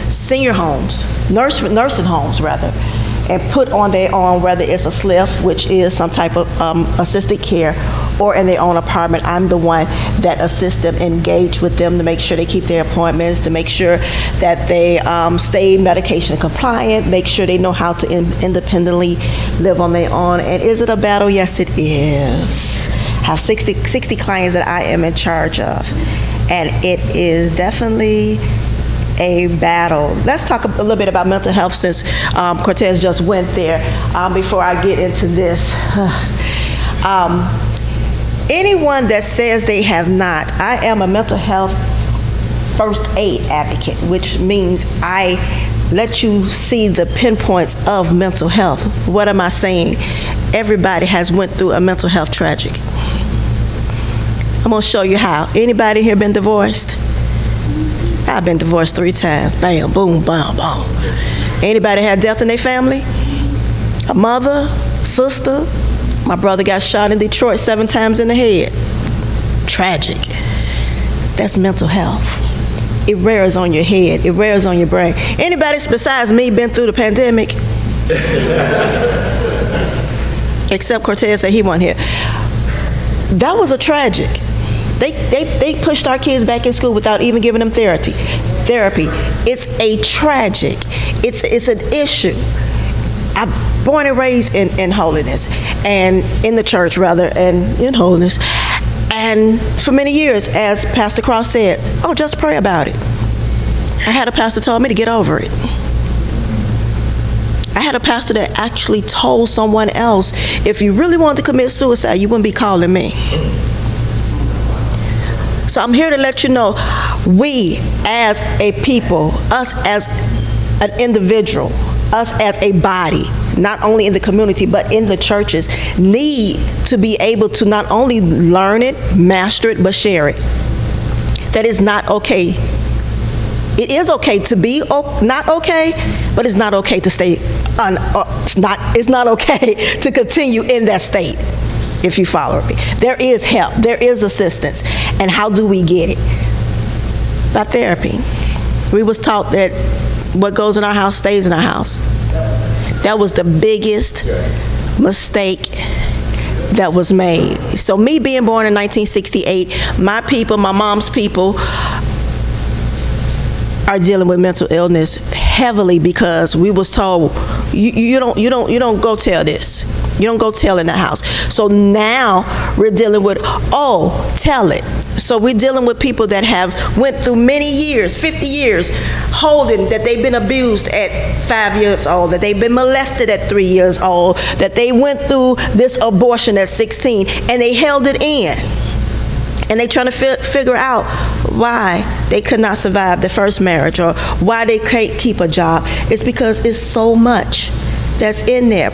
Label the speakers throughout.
Speaker 1: senior homes, nursing homes rather, and put on their own, whether it's a SLIF, which is some type of assisted care, or in their own apartment. I'm the one that assists them, engage with them to make sure they keep their appointments, to make sure that they stay medication compliant, make sure they know how to independently live on their own. And is it a battle? Yes, it is. I have 60 clients that I am in charge of, and it is definitely a battle. Let's talk a little bit about mental health, since Cortez just went there, before I get into this. Anyone that says they have not, I am a mental health first aid advocate, which means I let you see the pinpoints of mental health. What am I saying? Everybody has went through a mental health tragedy. I'm gonna show you how. Anybody here been divorced? I've been divorced 3 times. Bam, boom, bam, boom. Anybody had death in their family? A mother, sister. My brother got shot in Detroit 7 times in the head. Tragic. That's mental health. It wears on your head. It wears on your brain. Anybody besides me been through the pandemic? Except Cortez said he wasn't here. That was a tragic. They pushed our kids back in school without even giving them therapy. It's a tragic. It's an issue. I'm born and raised in holiness, and in the church rather, and in holiness. And for many years, as Pastor Cross said, oh, just pray about it. I had a pastor tell me to get over it. I had a pastor that actually told someone else, if you really wanted to commit suicide, you wouldn't be calling me. So I'm here to let you know, we as a people, us as an individual, us as a body, not only in the community but in the churches, need to be able to not only learn it, master it, but share it. That is not okay. It is okay to be not okay, but it's not okay to stay it's not okay to continue in that state, if you follow me. There is help, there is assistance. And how do we get it? By therapy. We was taught that what goes in our house stays in our house. That was the biggest mistake that was made. So me being born in 1968, my people, my mom's people, are dealing with mental illness heavily because we was told you don't go tell this. You don't go tell in the house. So now we're dealing with, oh, tell it. So we're dealing with people that have went through many years, 50 years, holding that they've been abused at 5 years old, that they've been molested at 3 years old, that they went through this abortion at 16, and they held it in. And they trying to figure out why they could not survive the first marriage or why they can't keep a job. It's because it's so much that's in there.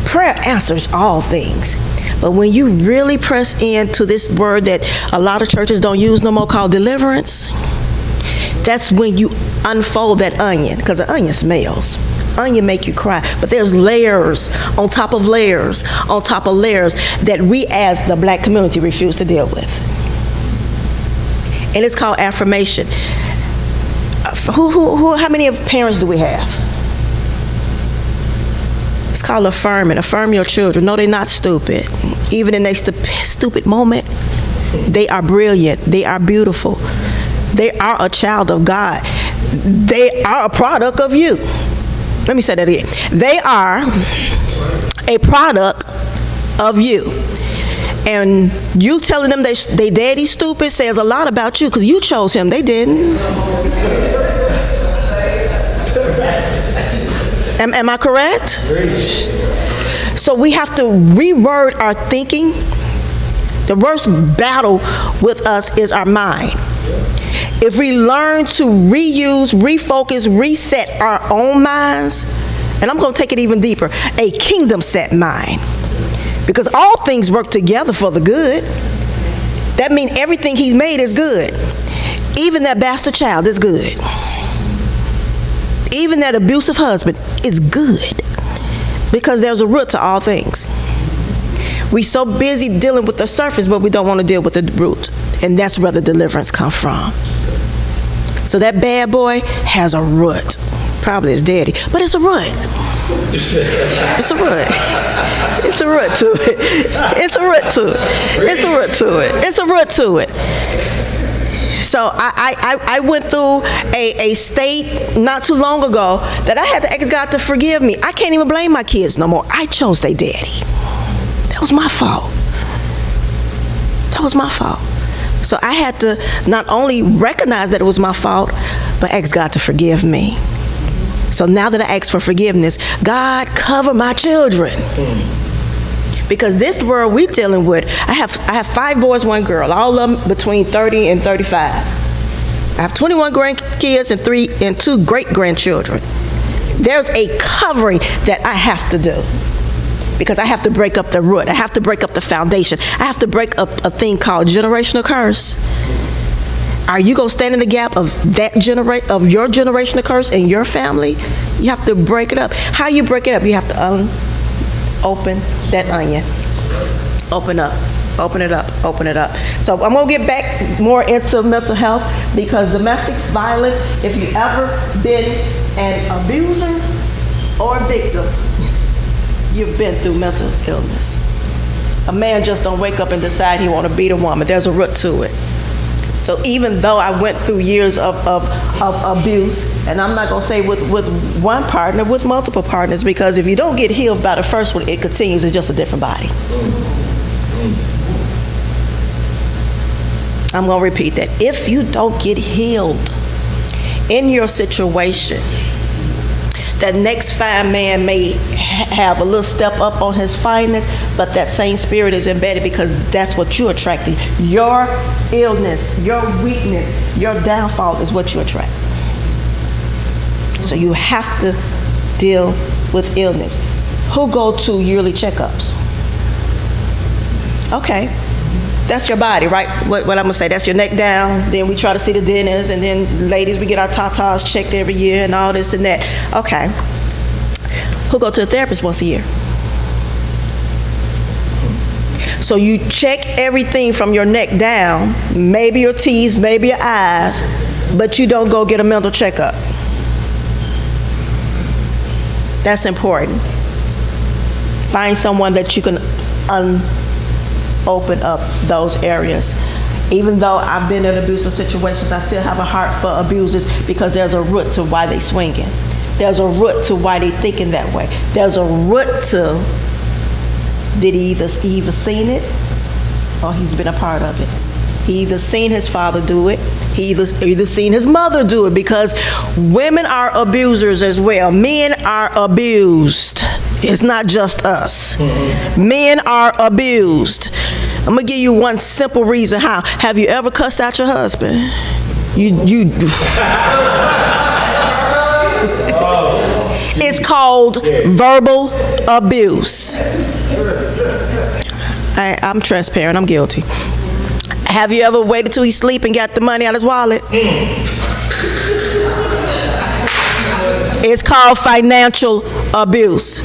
Speaker 1: Prayer answers all things. But when you really press into this word that a lot of churches don't use no more, called deliverance, that's when you unfold that onion, because the onion smells. Onion make you cry. But there's layers on top of layers on top of layers that we as the black community refuse to deal with. And it's called affirmation. How many of parents do we have? It's called affirming. Affirm your children. No, they're not stupid. Even in their stupid moment, they are brilliant. They are beautiful. They are a child of God. They are a product of you. Let me say that again. They are a product of you. And you telling them they daddy stupid says a lot about you, because you chose him. They didn't. Am I correct? So we have to reword our thinking. The worst battle with us is our mind. If we learn to reuse, refocus, reset our own minds, and I'm going to take it even deeper, a kingdom set mind. Because all things work together for the good. That means everything he's made is good. Even that bastard child is good. Even that abusive husband is good. Because there's a root to all things. We're so busy dealing with the surface, but we don't want to deal with the root. And that's where the deliverance comes from. So that bad boy has a root. Probably his daddy, but it's a root. It's a root. It's a root to it. It's a root to it. It's a root to it. It's a root to it. So I went through a state not too long ago that I had to ask God to forgive me. I can't even blame my kids no more. I chose their daddy. That was my fault. That was my fault. So I had to not only recognize that it was my fault, but ask God to forgive me. So now that I ask for forgiveness, God, cover my children. Because this world we're dealing with, I have 5 boys, 1 girl, all of them between 30 and 35. I have 21 grandkids and 2 great-grandchildren. There's a covering that I have to do. Because I have to break up the root. I have to break up the foundation. I have to break up a thing called generational curse. Are you going to stand in the gap of of your generational curse in your family? You have to break it up. How you break it up? You have to open that onion. Open up. Open it up. Open it up. So I'm going to get back more into mental health, because domestic violence, if you ever been an abuser or a victim, you've been through mental illness. A man just don't wake up and decide he want to beat a woman. There's a root to it. So even though I went through years of abuse, and I'm not going to say with one partner, with multiple partners, because if you don't get healed by the first one, it continues in just a different body. I'm going to repeat that. If you don't get healed in your situation, that next fine man may have a little step up on his fineness, but that same spirit is embedded, because that's what you're attracting. Your illness, your weakness, your downfall is what you attract. So you have to deal with illness. Who go to yearly checkups? Okay, that's your body, right? What I'm gonna say, that's your neck down. Then we try to see the dentist, and then ladies, we get our tatas checked every year and all this and that. Okay. Who go to a therapist once a year? So you check everything from your neck down, maybe your teeth, maybe your eyes, but you don't go get a mental checkup. That's important. Find someone that you can open up those areas. Even though I've been in abusive situations, I still have a heart for abusers, because there's a root to why they swinging. There's a root to why they thinking that way. There's a root to, did he either seen it or he's been a part of it. He either seen his father do it, he either seen his mother do it, because women are abusers as well. Men are abused. It's not just us. Men are abused. I'm gonna give you one simple reason how. Have you ever cussed out your husband? It's called verbal abuse. I'm transparent. I'm guilty. Have you ever waited till he sleep and got the money out of his wallet? It's called financial abuse.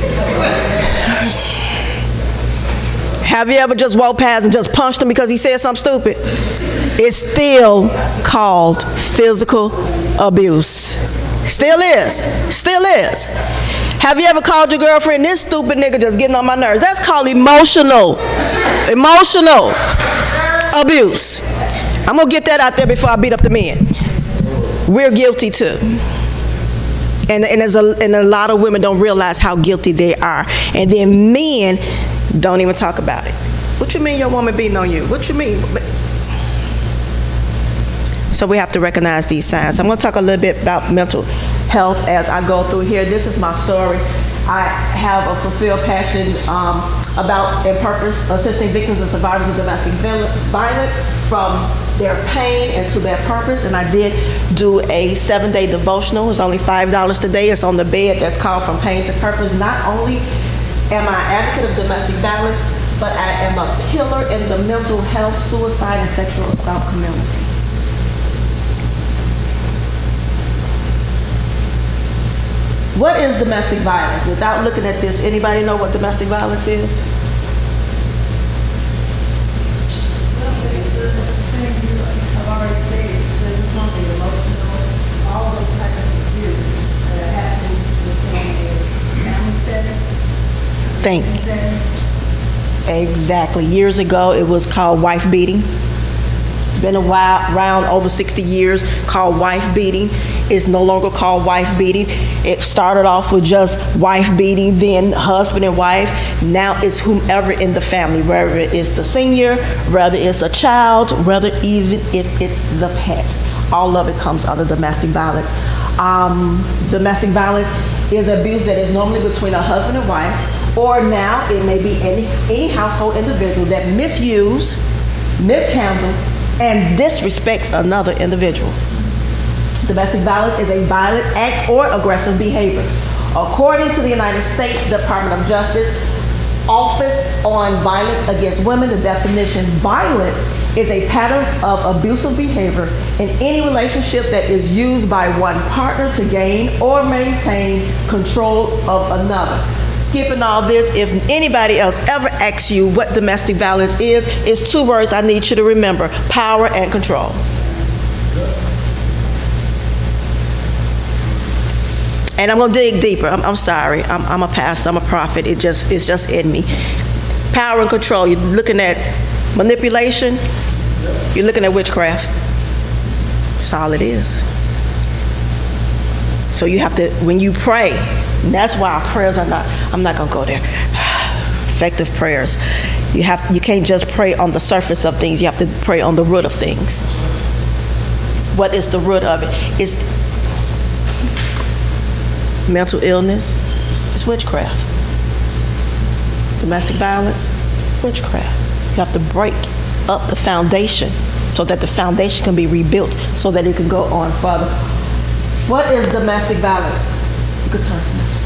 Speaker 1: Have you ever just walked past and just punched him because he said something stupid? It's still called physical abuse. Still is. Still is. Have you ever called your girlfriend, this stupid nigga just getting on my nerves? That's called emotional abuse. I'm going to get that out there before I beat up the men. We're guilty too. And a lot of women don't realize how guilty they are. And then men don't even talk about it. What you mean your woman beating on you? What you mean? So we have to recognize these signs. I'm going to talk a little bit about mental health as I go through here. This is my story. I have a fulfilled passion about and purpose assisting victims and survivors of domestic violence from their pain into their purpose. And I did do a 7-day devotional. It's only $5 today. It's on the bed that's called From Pain to Purpose. Not only am I an advocate of domestic violence, but I am a pillar in the mental health, suicide, and sexual assault community. What is domestic violence? Without looking at this, anybody know what domestic violence is?
Speaker 2: Well, it's the same, I've already said, it's physical, emotional,
Speaker 1: think. Exactly. Years ago, it was called wife beating. It's been around over 60 years, called wife beating. It's no longer called wife beating. It started off with just wife beating, then husband and wife. Now it's whomever in the family, whether it's the senior, whether it's a child, whether even if it's the pet. All of it comes under domestic violence. Domestic violence is abuse that is normally between a husband and wife, or now it may be any household individual that misuse, mishandle, and disrespects another individual. Domestic violence is a violent act or aggressive behavior. According to the United States Department of Justice Office on Violence Against Women, the definition violence is a pattern of abusive behavior in any relationship that is used by one partner to gain or maintain control of another. Skipping all this, if anybody else ever asks you what domestic violence is, it's two words I need you to remember: power and control. And I'm gonna dig deeper. I'm sorry. I'm a pastor. I'm a prophet. It's just in me. Power and control. You're looking at manipulation. You're looking at witchcraft. That's all it is. So you have to, when you pray, and that's why our prayers are not. I'm not gonna go there. Effective prayers. You can't just pray on the surface of things. You have to pray on the root of things. What is the root of it? It's mental illness. It's witchcraft. Domestic violence. Witchcraft. You have to break up the foundation so that the foundation can be rebuilt, so that it can go on further. What is domestic violence? You could turn from this one.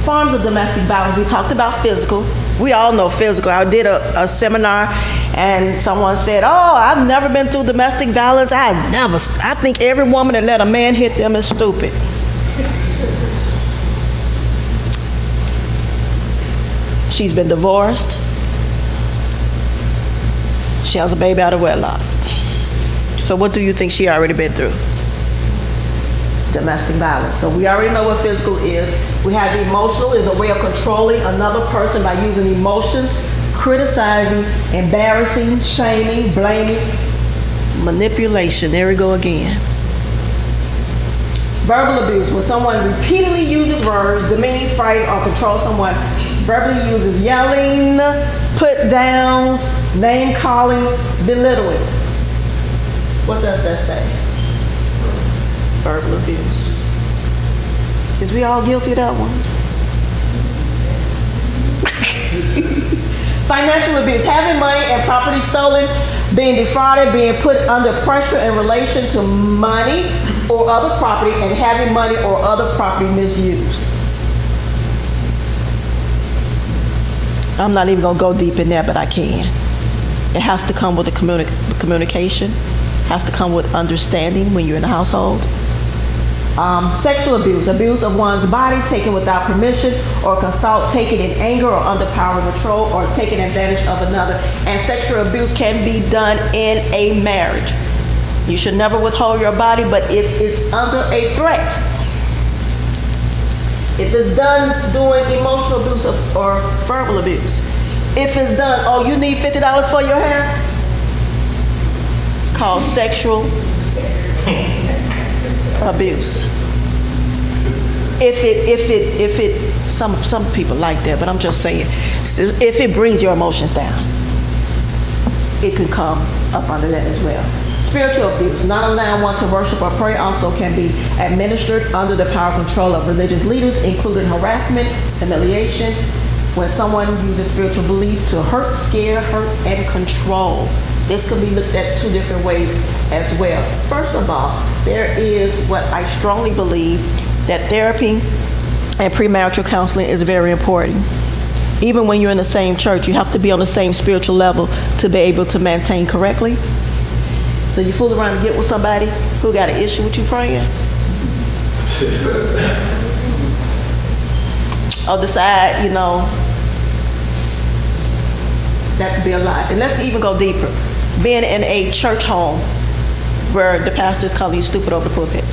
Speaker 1: Forms of domestic violence. We talked about physical. We all know physical. I did a seminar and someone said, "Oh, I've never been through domestic violence. I think every woman that let a man hit them is stupid." She's been divorced. She has a baby out of wedlock. So what do you think she already been through? Domestic violence. So we already know what physical is. We have emotional is a way of controlling another person by using emotions, criticizing, embarrassing, shaming, blaming, manipulation. There we go again. Verbal abuse, when someone repeatedly uses words, demean, frighten, or control someone. Verbally uses yelling, put downs, name calling, belittling. What does that say? Verbal abuse. Is we all guilty of that one? Financial abuse, having money and property stolen, being defrauded, being put under pressure in relation to money or other property, and having money or other property misused. I'm not even going to go deep in there, but I can. It has to come with a communication. Has to come with understanding when you're in a household. Sexual abuse, abuse of one's body taken without permission or consult, taken in anger or under power and control, or taking advantage of another. And sexual abuse can be done in a marriage. You should never withhold your body, but if it's under a threat, if it's done doing emotional abuse or verbal abuse, if it's done, "Oh, you need $50 for your hair," it's called sexual abuse. If it, some people like that, but I'm just saying, if it brings your emotions down, it can come up under that as well. Spiritual abuse, not allowing one to worship or pray, also can be administered under the power and control of religious leaders, including harassment, humiliation, when someone uses spiritual belief to hurt, scare, hurt, and control. This can be looked at two different ways as well. First of all, there is what I strongly believe, that therapy and premarital counseling is very important. Even when you're in the same church, you have to be on the same spiritual level to be able to maintain correctly. So you fool around and get with somebody who got an issue with you praying, or decide, that could be a lot. And let's even go deeper. Being in a church home where the pastor is calling you stupid over the pulpit.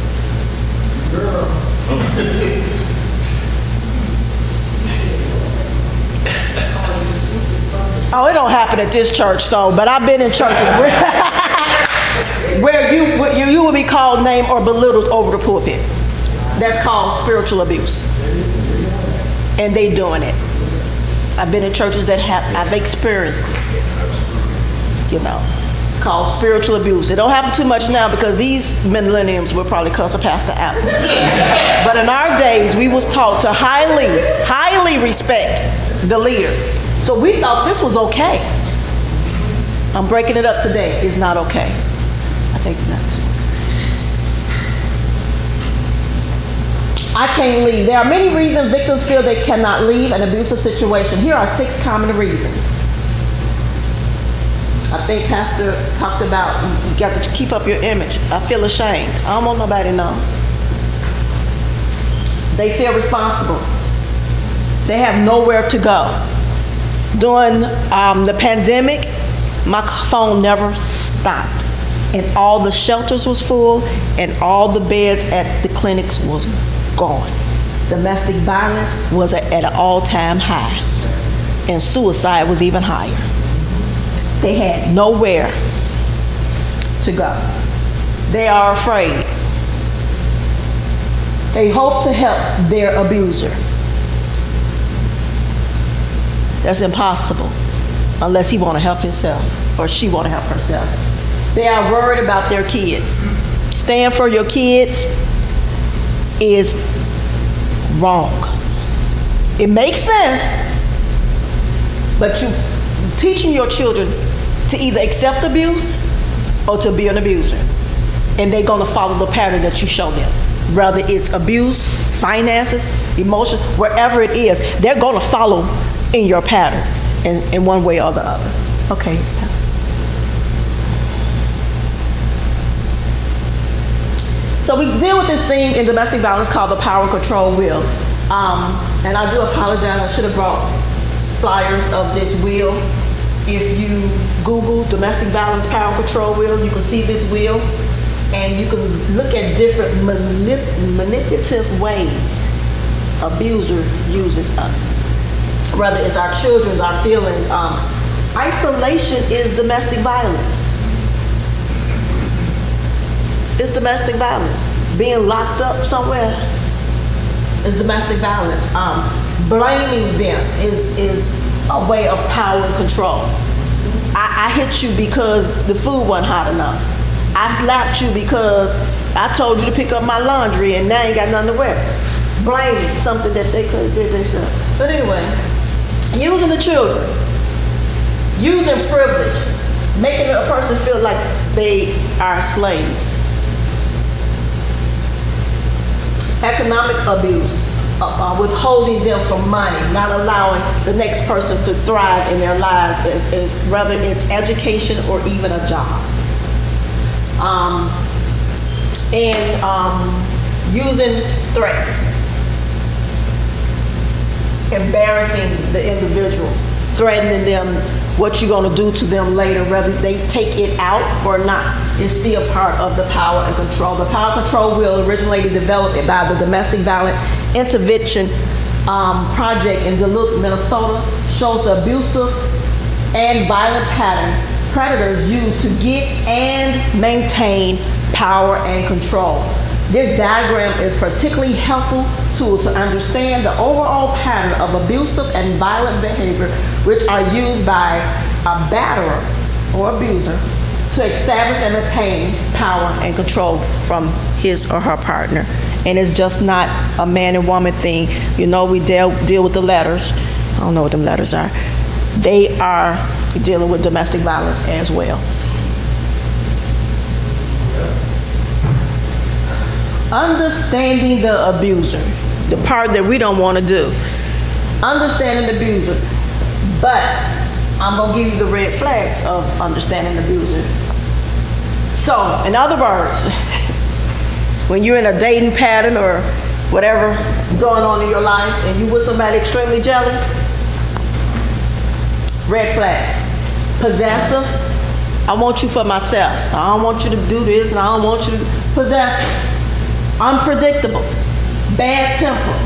Speaker 1: Oh, it don't happen at this church, but I've been in churches where you will be called, named, or belittled over the pulpit. That's called spiritual abuse. And they doing it. I've been in churches that I've experienced it. It's called spiritual abuse. It don't happen too much now because these millenniums will probably cuss a pastor out. But in our days, we was taught to highly respect the leader. So we thought this was okay. I'm breaking it up today. It's not okay. I take the notes. I can't leave. There are many reasons victims feel they cannot leave an abusive situation. Here are 6 common reasons. I think Pastor talked about you got to keep up your image. I feel ashamed. I don't want nobody to know. They feel responsible. They have nowhere to go. During the pandemic, my phone never stopped. And all the shelters was full and all the beds at the clinics was gone. Domestic violence was at an all-time high. And suicide was even higher. They had nowhere to go. They are afraid. They hope to help their abuser. That's impossible unless he want to help himself or she want to help herself. They are worried about their kids. Stand for your kids is wrong. It makes sense, but you teaching your children to either accept abuse or to be an abuser. And they're going to follow the pattern that you show them. Whether it's abuse, finances, emotion, wherever it is, they're going to follow in your pattern in one way or the other. Okay. So we deal with this thing in domestic violence called the power and control wheel. And I do apologize, I should have brought flyers of this wheel. If you Google domestic violence power and control wheel, you can see this wheel and you can look at different manipulative ways abuser uses us. Whether it's our children, our feelings. Isolation is domestic violence. It's domestic violence. Being locked up somewhere is domestic violence. Blaming them is a way of power and control. I hit you because the food wasn't hot enough. I slapped you because I told you to pick up my laundry and now you got nothing to wear. Blaming something that they could have did themselves. But anyway, using the children, using privilege, making a person feel like they are slaves. Economic abuse, withholding them from money, not allowing the next person to thrive in their lives, whether it's education or even a job. Using threats, embarrassing the individual, threatening them what you're going to do to them later, whether they take it out or not, is still part of the power and control. The power and control wheel originally developed by the Domestic Violence Intervention Project in Duluth, Minnesota, shows the abusive and violent pattern predators use to get and maintain power and control. This diagram is particularly helpful tool to understand the overall pattern of abusive and violent behavior which are used by a batterer or abuser to establish and attain power and control from his or her partner. And it's just not a man and woman thing. You know, we deal with the letters. I don't know what them letters are. They are dealing with domestic violence as well. Understanding the abuser, the part that we don't want to do. Understanding the abuser, but I'm going to give you the red flags of understanding the abuser. So, in other words, when you're in a dating pattern or whatever is going on in your life and you with somebody extremely jealous, red flag. Possessive, I want you for myself. I don't want you to do this and I don't want you to. Possessive. Unpredictable. bad temper,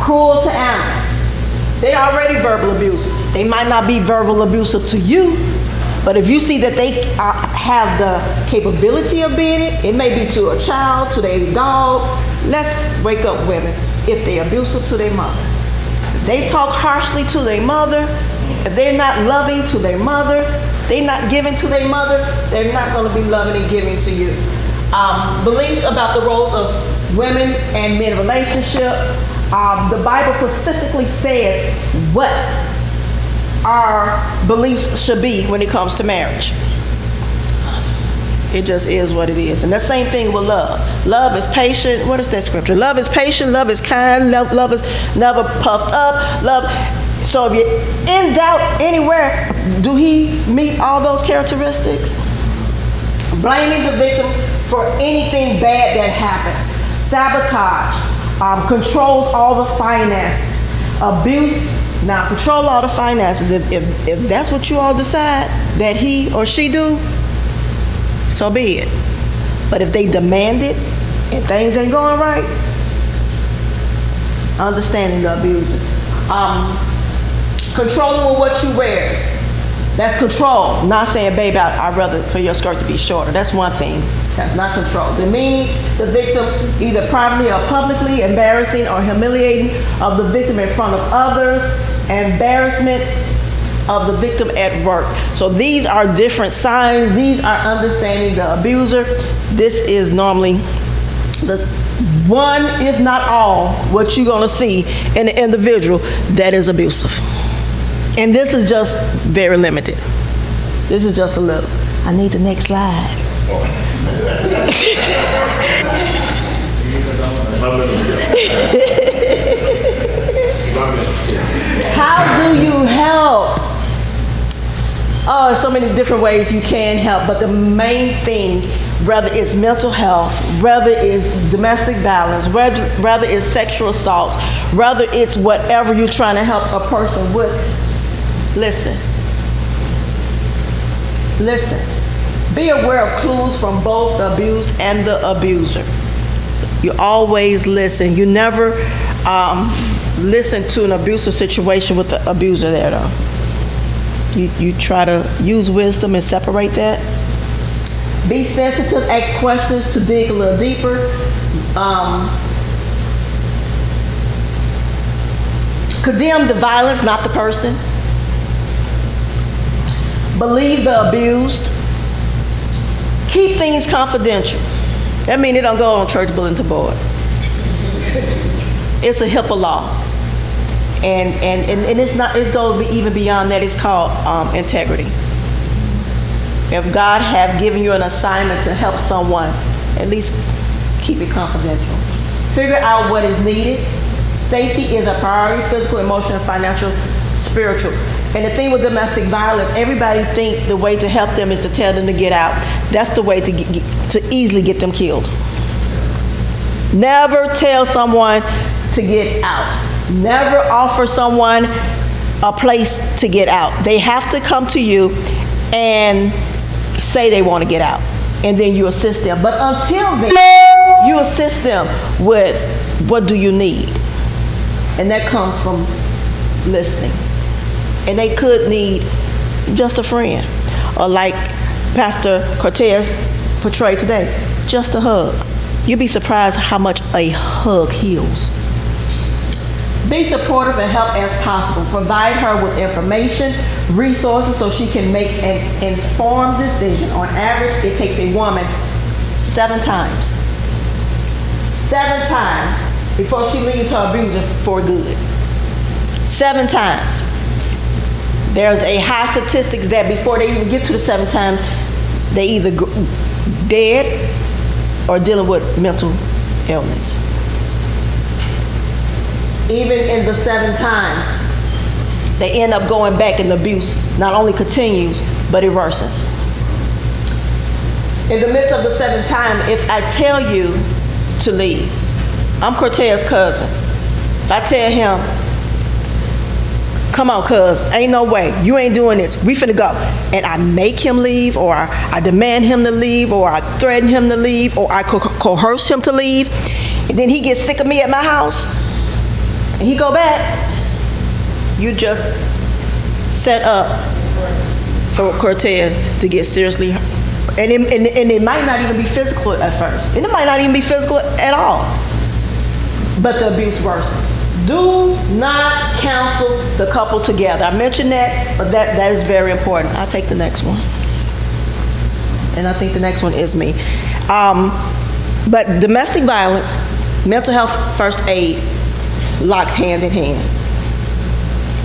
Speaker 1: cruel to animals. They already verbal abusive. They might not be verbal abusive to you, but if you see that they have the capability of being it may be to a child, to their dog. Let's wake up women if they're abusive to their mother. If they talk harshly to their mother, if they're not loving to their mother, they're not giving to their mother, they're not going to be loving and giving to you. Beliefs about the roles of women and men relationship. The Bible specifically says what our beliefs should be when it comes to marriage. It just is what it is. And the same thing with love. Love is patient. What is that scripture? Love is patient. Love is kind. Love is never puffed up. So if you're in doubt anywhere, do he meet all those characteristics? Blaming the victim for anything bad that happens. Sabotage. Controls all the finances. Abuse. Now, control all the finances. If that's what you all decide that he or she do, so be it. But if they demand it and things ain't going right, understanding the abuser. Controlling with what you wear. That's control. Not saying, babe, I'd rather for your skirt to be shorter. That's one thing. That's not control. Demeaning the victim either privately or publicly, embarrassing or humiliating of the victim in front of others, embarrassment of the victim at work. So these are different signs. These are understanding the abuser. This is normally the one, if not all, what you're going to see in an individual that is abusive. And this is just very limited. This is just a little. I need the next slide. How do you help? Oh, there's so many different ways you can help, but the main thing, whether it's mental health, whether it's domestic violence, whether it's sexual assault, whether it's whatever you're trying to help a person with, listen. Be aware of clues from both the abused and the abuser. You always listen. You never listen to an abusive situation with the abuser there, though. You try to use wisdom and separate that. Be sensitive, ask questions to dig a little deeper. Condemn the violence, not the person. Believe the abused. Keep things confidential. That means it don't go on church bulletin board. It's a HIPAA law. And it's not, it goes even beyond that. It's called integrity. If God have given you an assignment to help someone, at least keep it confidential. Figure out what is needed. Safety is a priority: physical, emotional, financial, spiritual. And the thing with domestic violence, everybody think the way to help them is to tell them to get out. That's the way to easily get them killed. Never tell someone to get out. Never offer someone a place to get out. They have to come to you and say they want to get out, and then you assist them. But until then, you assist them with what do you need, and that comes from listening. And they could need just a friend, or like Pastor Cortez portrayed today, just a hug. You'd be surprised how much a hug heals. Be supportive and help as possible. Provide her with information, resources, so she can make an informed decision. On average, it takes a woman 7 times. 7 times before she leaves her abuser for good. 7 times. There's a high statistics that before they even get to the 7 times, they either dead or dealing with mental illness. Even in the 7 times, they end up going back, and the abuse not only continues, but it worsens. In the midst of the 7th time, if I tell you to leave, I'm Cortez's cousin. If I tell him, come on, cuz, ain't no way, you ain't doing this, we finna go, and I make him leave, or I demand him to leave, or I threaten him to leave, or I coerce him to leave, and then he gets sick of me at my house, and he go back, you just set up for Cortez to get seriously hurt. And it might not even be physical at first. And it might not even be physical at all. But the abuse worsens. Do not counsel the couple together. I mentioned that, but that is very important. I'll take the next one. And I think the next one is me. But domestic violence, mental health first aid, locks hand in hand.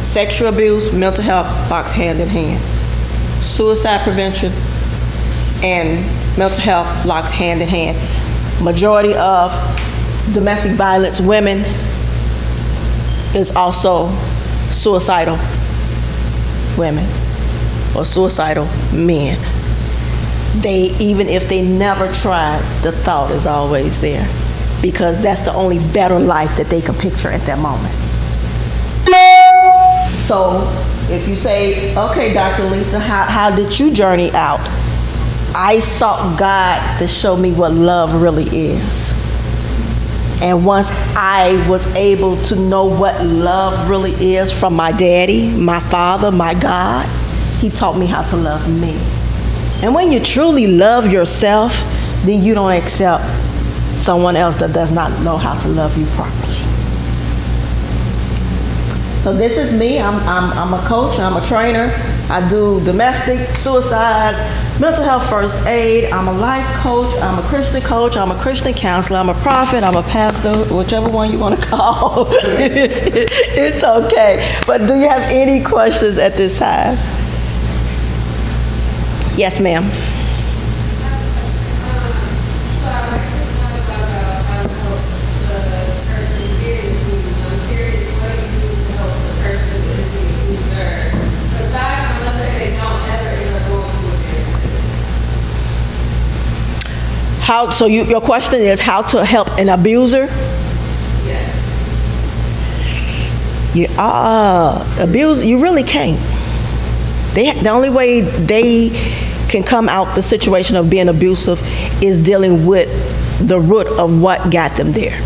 Speaker 1: Sexual abuse, mental health locks hand in hand. Suicide prevention and mental health locks hand in hand. Majority of domestic violence women is also suicidal women or suicidal men. Even if they never tried, the thought is always there because that's the only better life that they can picture at that moment. So if you say, okay, Dr. Lisa, how did you journey out? I sought God to show me what love really is. And once I was able to know what love really is from my daddy, my father, my God, he taught me how to love me. And when you truly love yourself, then you don't accept someone else that does not know how to love you properly. So this is me. I'm a coach. I'm a trainer. I do domestic, suicide, mental health first aid. I'm a life coach. I'm a Christian coach. I'm a Christian counselor. I'm a prophet. I'm a pastor, whichever one you want to call. It's okay. But do you have any questions at this time? Yes, ma'am. So your question is how to help an abuser?
Speaker 2: Yes.
Speaker 1: Abuse, you really can't. The only way they can come out the situation of being abusive is dealing with the root of what got them there.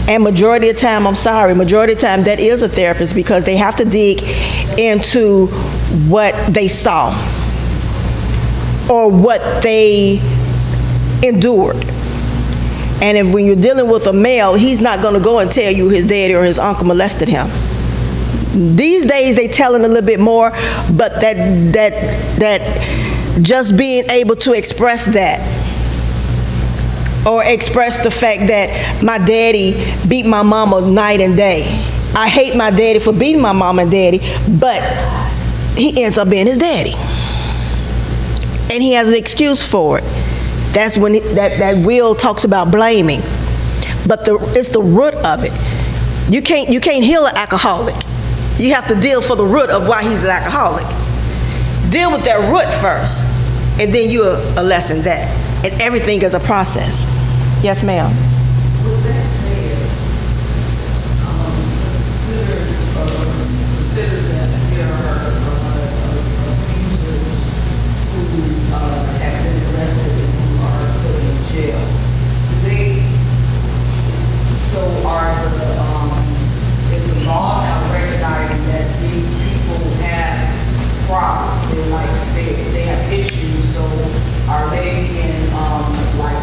Speaker 1: And majority of the time, majority of the time that is a therapist because they have to dig into what they saw or what they endured. And when you're dealing with a male, he's not going to go and tell you his daddy or his uncle molested him. These days they telling a little bit more, but that just being able to express that or express the fact that my daddy beat my mama night and day. I hate my daddy for beating my mama and daddy, but he ends up being his daddy. And he has an excuse for it. That's when that Will talks about blaming. But it's the root of it. You can't heal an alcoholic. You have to deal for the root of why he's an alcoholic. Deal with that root first, and then you'll lessen that. And everything is a process. Yes, ma'am.
Speaker 2: With that said, consider that there are abusers who have been arrested and who are put in jail. Is the law now recognizing that these people have problems? They have issues. So are they being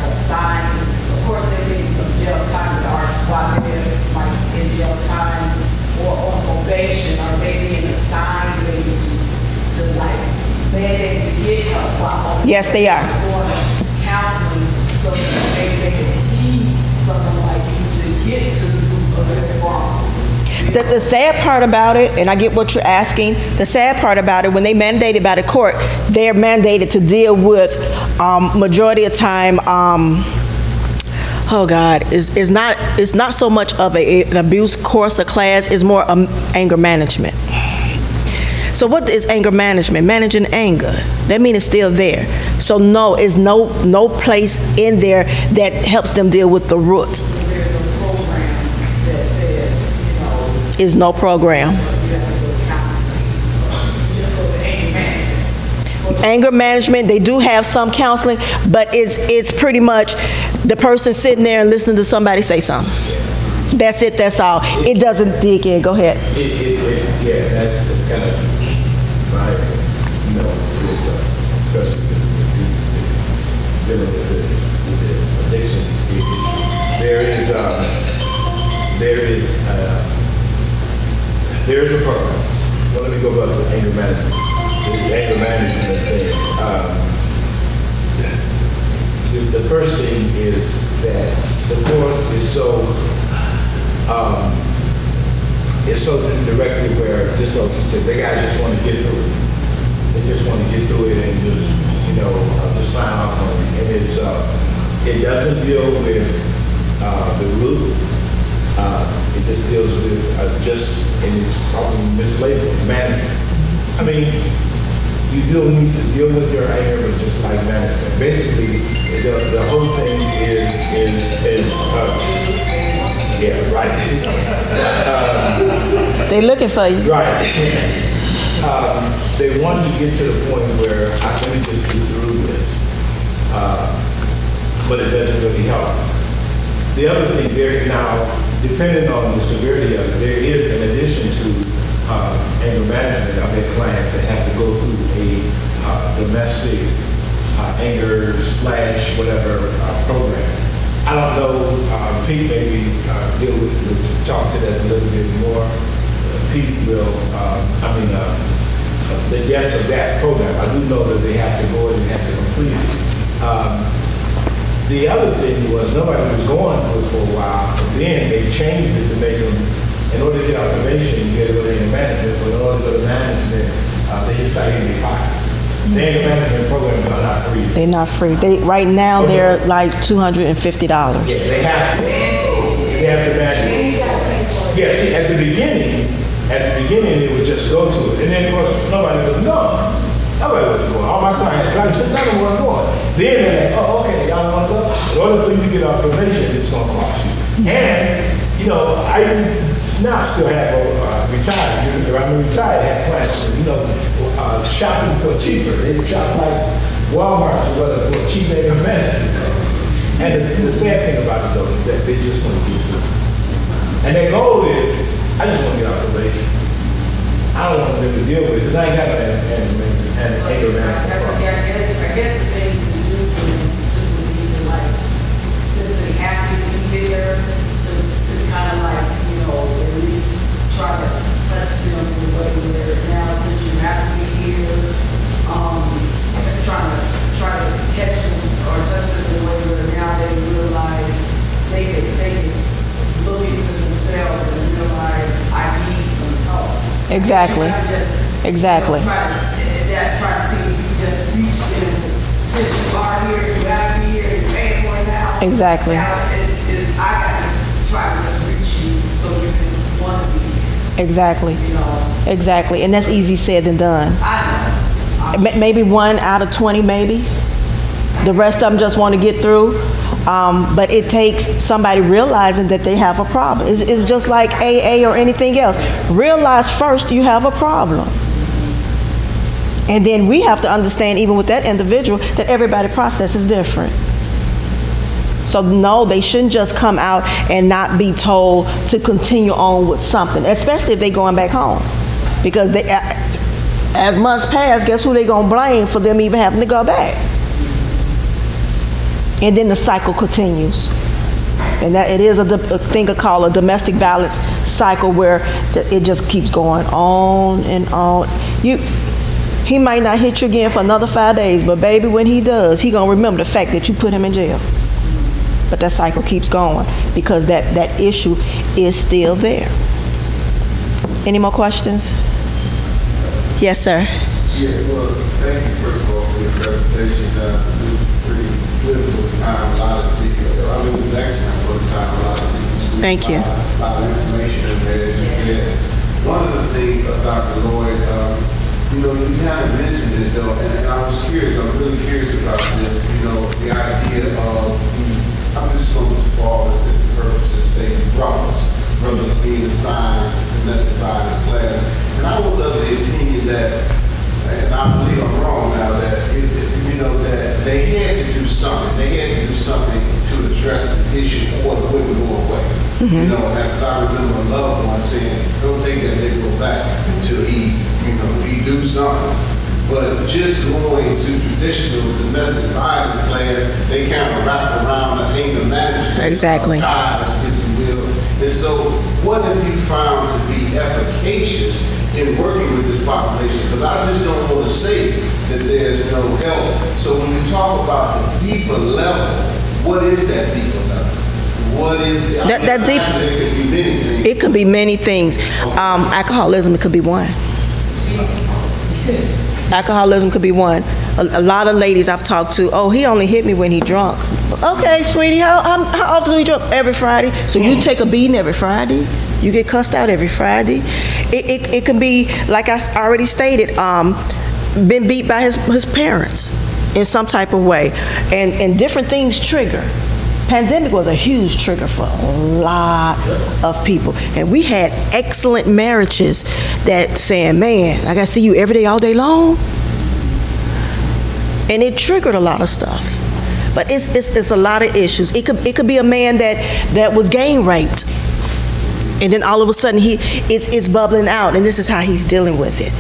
Speaker 2: assigned? Of course, they're getting some jail time, but while they're in jail time or on probation, are they being assigned maybe to mandate to get help while
Speaker 1: Yes, they are.
Speaker 2: counseling, so that maybe they can see someone like you to get to the root of their problem?
Speaker 1: The sad part about it, and I get what you're asking, the sad part about it, when they mandated by the court, they're mandated to deal with majority of time, it's not so much of an abuse course or class, it's more anger management. So what is anger management? Managing anger. That means it's still there. So no, it's no place in there that helps them deal with the root. Is no program. Anger management, they do have some counseling, but it's pretty much The person sitting there and listening to somebody say something. That's it, that's all. It doesn't dig in. Go ahead.
Speaker 3: Yeah, that's kind of my, especially dealing with the addiction issue. There is a program. Well, let me go back to anger management. The anger management thing. The first thing is that the course is so directly where, just like you said, the guys just want to get through it. They just want to get through it and just, just sign off on it. And it doesn't deal with the root. It just deals with and it's probably mislabeled, management. I mean, you do need to deal with your anger, but just like management. Basically, the whole thing is yeah, right.
Speaker 1: They looking for you.
Speaker 3: Right. They want to get to the point where I can just get through this, but it doesn't really help. The other thing there now, depending on the severity of it, there is, in addition to anger management, I've had clients that have to go through a domestic anger / whatever program. I don't know, Pete maybe talk to that a little bit more. Pete will, the depths of that program. I do know that they have to go and have to complete it. The other thing was nobody was going through it for a while. Then they changed it to make them, in order to get out probation, you got to go to anger management. But in order to go to management, they just start getting their pockets. The anger management programs are not free.
Speaker 1: They're not free. Right now they're like $250.
Speaker 3: Yeah, they have to. They have to manage. Yeah, see, at the beginning, they would just go to it. And then, of course, nobody was going. Nobody was going. All my clients, none of them were going. Then they're like, oh, okay, y'all want to go? In order for you to get off probation, it's going to cost you. And, I now still have retired. I'm retired, have clients, shopping for cheaper. They shop like Walmart or whatever for cheap anger management. And the sad thing about it, though, is that they just want to get through. And their goal is, I just want to get off probation. I don't want them to deal with it because I ain't got an anger management.
Speaker 2: I guess the thing to do to like, since they have to be there, to kind of like, at least try to touch them in the way where now since you have to be here, try to catch them or touch them in the way where now they realize they can look into themselves and realize I need some help.
Speaker 1: Exactly. Exactly.
Speaker 2: Try to see if you just reach them since you are here, you have to be here, you're paying for it now.
Speaker 1: Exactly.
Speaker 2: Now I got to try to just reach you so you can want to be here.
Speaker 1: Exactly. Exactly. And that's easy said than done.
Speaker 2: I know.
Speaker 1: Maybe 1 out of 20, maybe. The rest of them just want to get through. But it takes somebody realizing that they have a problem. It's just like AA or anything else. Realize first you have a problem. And then we have to understand, even with that individual, that everybody's process is different. So no, they shouldn't just come out and not be told to continue on with something, especially if they're going back home. Because as months pass, guess who they're going to blame for them even having to go back? And then the cycle continues. And that it is a thing called a domestic violence cycle where it just keeps going on and on. He might not hit you again for another 5 days, but baby, when he does, he gonna remember the fact that you put him in jail. But that cycle keeps going because that issue is still there. Any more questions? Yes, sir.
Speaker 4: Yeah, well, thank you first of all for your presentation. This is pretty good for the time. A lot of it was excellent for the time. A lot of people.
Speaker 1: Thank you.
Speaker 4: A lot of information in there. As you said, one of the things, Dr. Lloyd, you kind of mentioned it though, and I was curious. I'm really curious about this. The idea of I'm just going to call it the purpose of saying brothers being assigned domestic violence class. And I was of the opinion that, and I believe I'm wrong now, that that they had to do something. They had to do something to You know, because I remember a loved one saying, don't take that nigga back until he, you know, he do something. But just going to traditional domestic violence class, they kind of wrap around the anger management.
Speaker 1: Exactly.
Speaker 4: Guys, if you will. And so, what have you found to be efficacious in working with this population? Because I just don't want to say that there's no help. So when you talk about the deeper level, what is that deeper level? What is
Speaker 1: That deep? It could be many things. Alcoholism, it could be one. Alcoholism could be one. A lot of ladies I've talked to, oh, he only hit me when he drunk. Okay, sweetie, how often do you drunk? Every Friday. So you take a beating every Friday? You get cussed out every Friday? It can be, like I already stated, been beat by his parents in some type of way. And different things trigger. Pandemic was a huge trigger for a lot of people. And we had excellent marriages that saying, man, I got to see you every day, all day long. And it triggered a lot of stuff. But it's a lot of issues. It could be a man that was gang raped. And then all of a sudden it's bubbling out, and this is how he's dealing with it.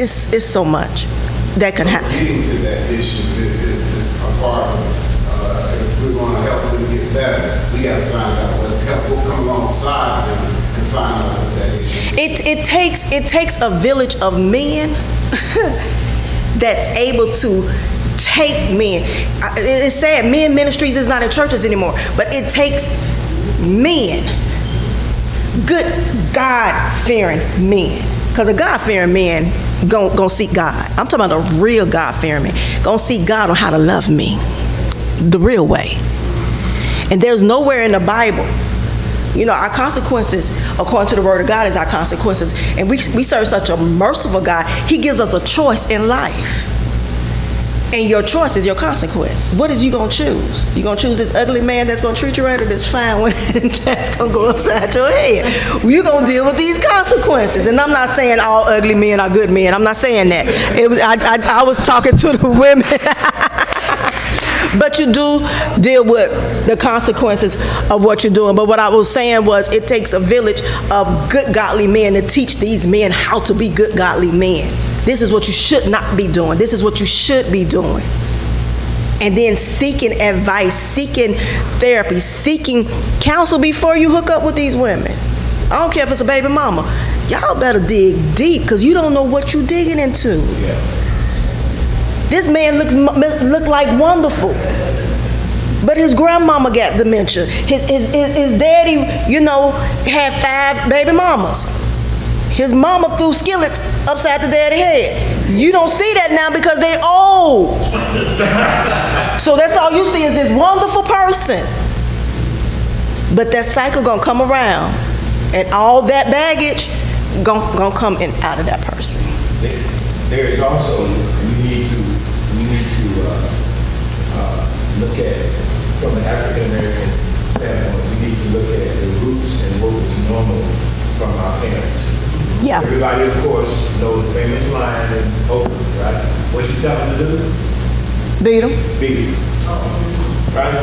Speaker 1: It's so much that can happen.
Speaker 4: Getting to that issue is a part of it. If we want to help them get better, we got to find out what help will come alongside them and find out what that issue is.
Speaker 1: It takes a village of men that's able to take men. It's sad, men ministries is not in churches anymore, but it takes men, good God-fearing men, because a God-fearing man gonna seek God. I'm talking about a real God-fearing man, gonna seek God on how to love me the real way. And there's nowhere in the Bible, you know, our consequences, according to the word of God, is our consequences. And we serve such a merciful God. He gives us a choice in life. And your choice is your consequence. What is you going to choose? You going to choose this ugly man that's going to treat you right, or this fine one that's going to go upside your head? You're going to deal with these consequences. And I'm not saying all ugly men are good men. I'm not saying that. I was talking to the women. But you do deal with the consequences of what you're doing. But what I was saying was, it takes a village of good godly men to teach these men how to be good godly men. This is what you should not be doing. This is what you should be doing. And then seeking advice, seeking therapy, seeking counsel before you hook up with these women. I don't care if it's a baby mama. Y'all better dig deep, because you don't know what you're digging into.
Speaker 3: Yeah.
Speaker 1: This man looked like wonderful, but his grandmama got dementia. His daddy, you know, had 5 baby mamas. His mama threw skillets upside the daddy's head. You don't see that now because they old. So that's all you see is this wonderful person. But that cycle gonna come around, and all that baggage gonna come in out of that person.
Speaker 3: There is also, we need to look at, from an African American standpoint, we need to look at the roots and what was normal from our parents.
Speaker 1: Yeah.
Speaker 3: Everybody, of course, knows the famous line in Oprah, right? What she tell them to do?
Speaker 1: Beat him.
Speaker 3: Beat him. Right?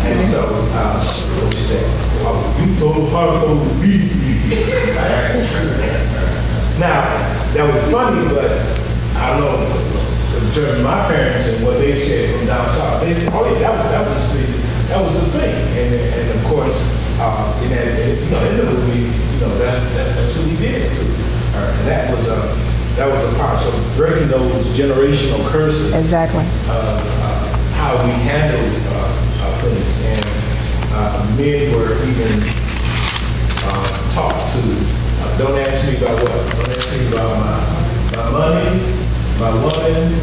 Speaker 3: And so, what she said? Oh, you told her to beat me. Right? Now, that was funny, but I don't know. In terms of my parents and what they said from down south, they said, "Oh yeah, that was the thing." And of course, in the movie, you know, that's what he did to her. And that was a part. So breaking those generational curses.
Speaker 1: Exactly.
Speaker 3: How we handled things, and men were even taught to. Don't ask me about what. Don't ask me about my money. My woman,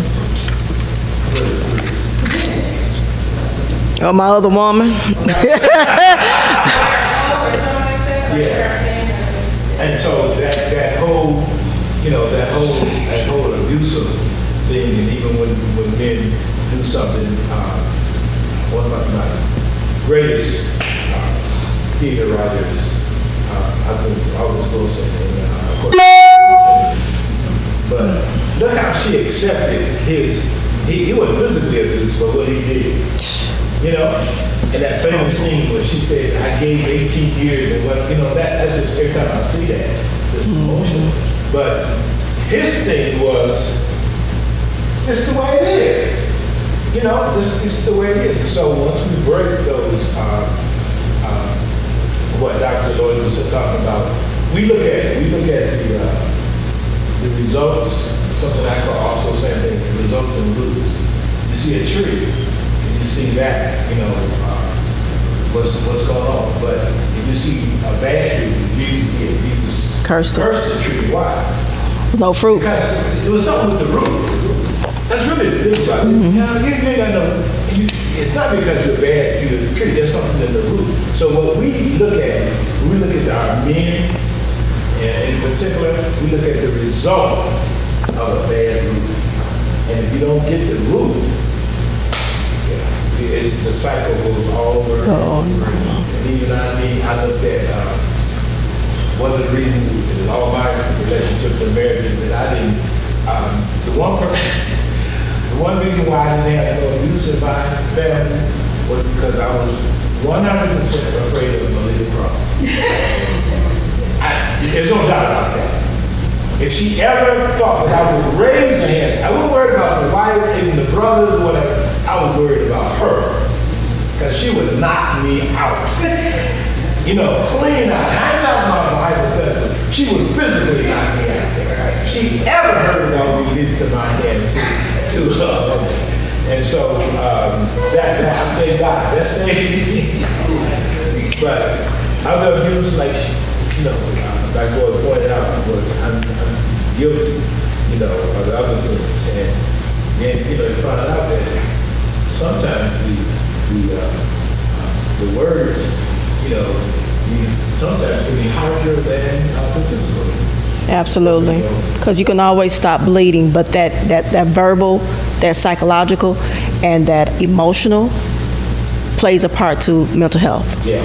Speaker 1: Oh, my other woman.
Speaker 3: Yeah. And so that whole, you know, that whole abusive thing, and even when men do something, one of my greatest theater writers, I think August Wilson, of course. But look how she accepted he wasn't physically abused, but what he did. You know, And that famous scene where she said, I gave 18 years, and what, that's just every time I see that, just emotional. But his thing was, this is the way it is. This is the way it is. So once we break those, what Dr. Lloyd was talking about, we look at the results, something I call also same thing, results and roots. You see a tree, and you see that, what's going on. But if you see a bad tree, Jesus
Speaker 1: Cursed
Speaker 3: the tree. Why?
Speaker 1: No fruit.
Speaker 3: Because it was something with the root. That's really the thing about it. You ain't got no, it's not because you're bad to the tree, there's something in the root. So what we look at our men, and in particular, we look at the result of a bad root. And if you don't get the root, the cycle goes over and over. And even I looked at one of the reasons in all my relationships and marriages that I didn't, the one reason why I didn't have no abuse in my family was because I was 100% afraid of Malia Cross. There's no doubt about that. If she ever thought that I would raise her hand, I wasn't worried about the wife and the brothers or whatever. I was worried about her because she would knock me out. Clean out. I ain't talking about my hypothetical. She would physically knock me out. If she ever heard that I would be to my hand to her. And so that I thank God, that saved me. But other abuse, like Lloyd pointed out, was I'm guilty, of the other things. And then you find out that sometimes the words, sometimes can be harsher than the physical.
Speaker 1: Absolutely, because you can always stop bleeding, but that verbal, that psychological, and that emotional plays a part to mental health.
Speaker 3: Yeah.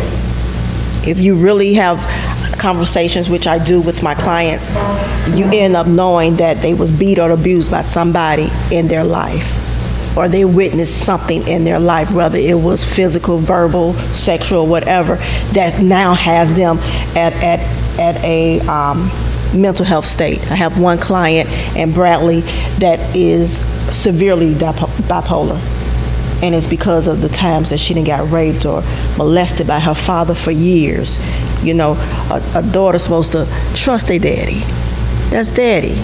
Speaker 1: If you really have conversations, which I do with my clients, you end up knowing that they was beat or abused by somebody in their life, or they witnessed something in their life, whether it was physical, verbal, sexual, whatever, that now has them at a mental health state. I have one client in Bradley that is severely bipolar, and it's because of the times that she done got raped or molested by her father for years. A daughter's supposed to trust their daddy. That's daddy.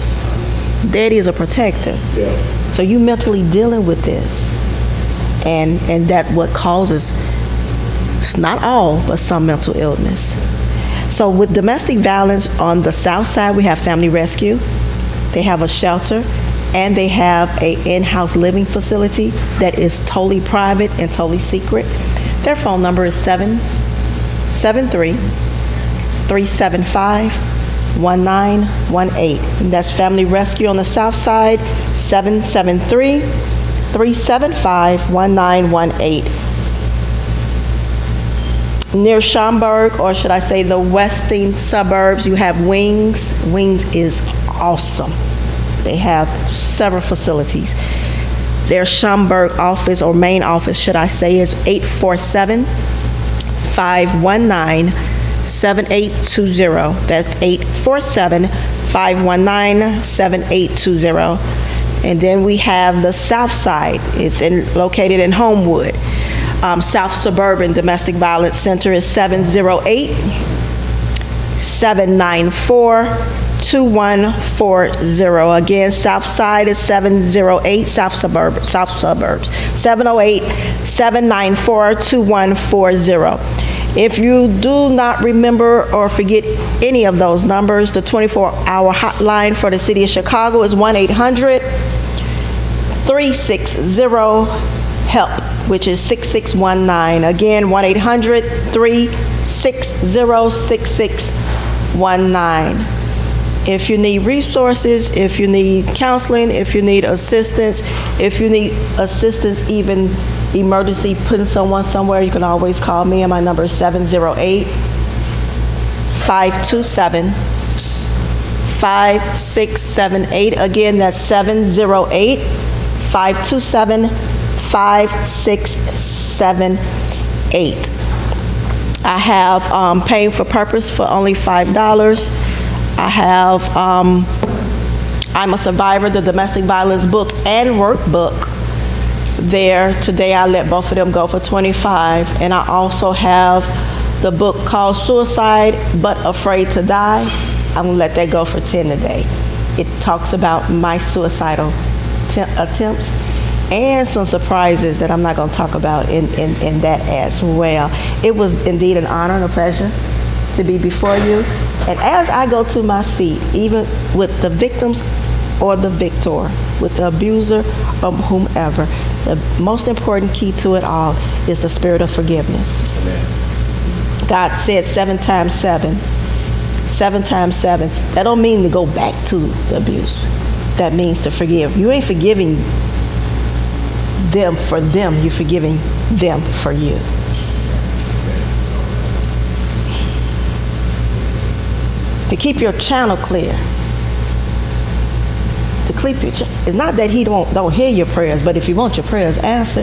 Speaker 1: Daddy is a protector.
Speaker 3: Yeah.
Speaker 1: So you mentally dealing with this, and that what causes, it's not all, but some mental illness. So with domestic violence on the south side, we have Family Rescue. They have a shelter, and they have a in-house living facility that is totally private and totally secret. Their phone number is 773-375-1918. And that's Family Rescue on the south side, 773-375-1918. Near Schaumburg, or should I say the western suburbs, you have Wings. Wings is awesome. They have several facilities. Their Schaumburg office, or main office, should I say, is 847-519-7820. That's 847-519-7820. And then we have the south side. It's located in Homewood. South Suburban Domestic Violence Center is 708-794-2140. Again, South Side is 708, South Suburbs, 708-794-2140. If you do not remember or forget any of those numbers, the 24-hour hotline for the city of Chicago is 1-800-360-HELP, which is 6619. Again, 1-800-360-6619. If you need resources, if you need counseling, if you need assistance, even emergency putting someone somewhere, you can always call me, and my number is 708-527-5678. Again, that's 708-527-5678. 8. I have Paying for Purpose for only $5. I have I'm a Survivor, the domestic violence book and workbook. There today, I let both of them go for $25, and I also have the book called Suicide But Afraid to Die. I'm gonna let that go for $10 today. It talks about my suicidal attempts and some surprises that I'm not gonna talk about in that as well. It was indeed an honor and a pleasure to be before you. And as I go to my seat, even with the victims or the victor, with the abuser or whomever, the most important key to it all is the spirit of forgiveness. Amen. God said 7 times 7. 7 times 7. That don't mean to go back to the abuse. That means to forgive. You ain't forgiving them for them. You're forgiving them for you. To keep your channel clear. To keep your it's not that he don't hear your prayers, but if you want your prayers answered,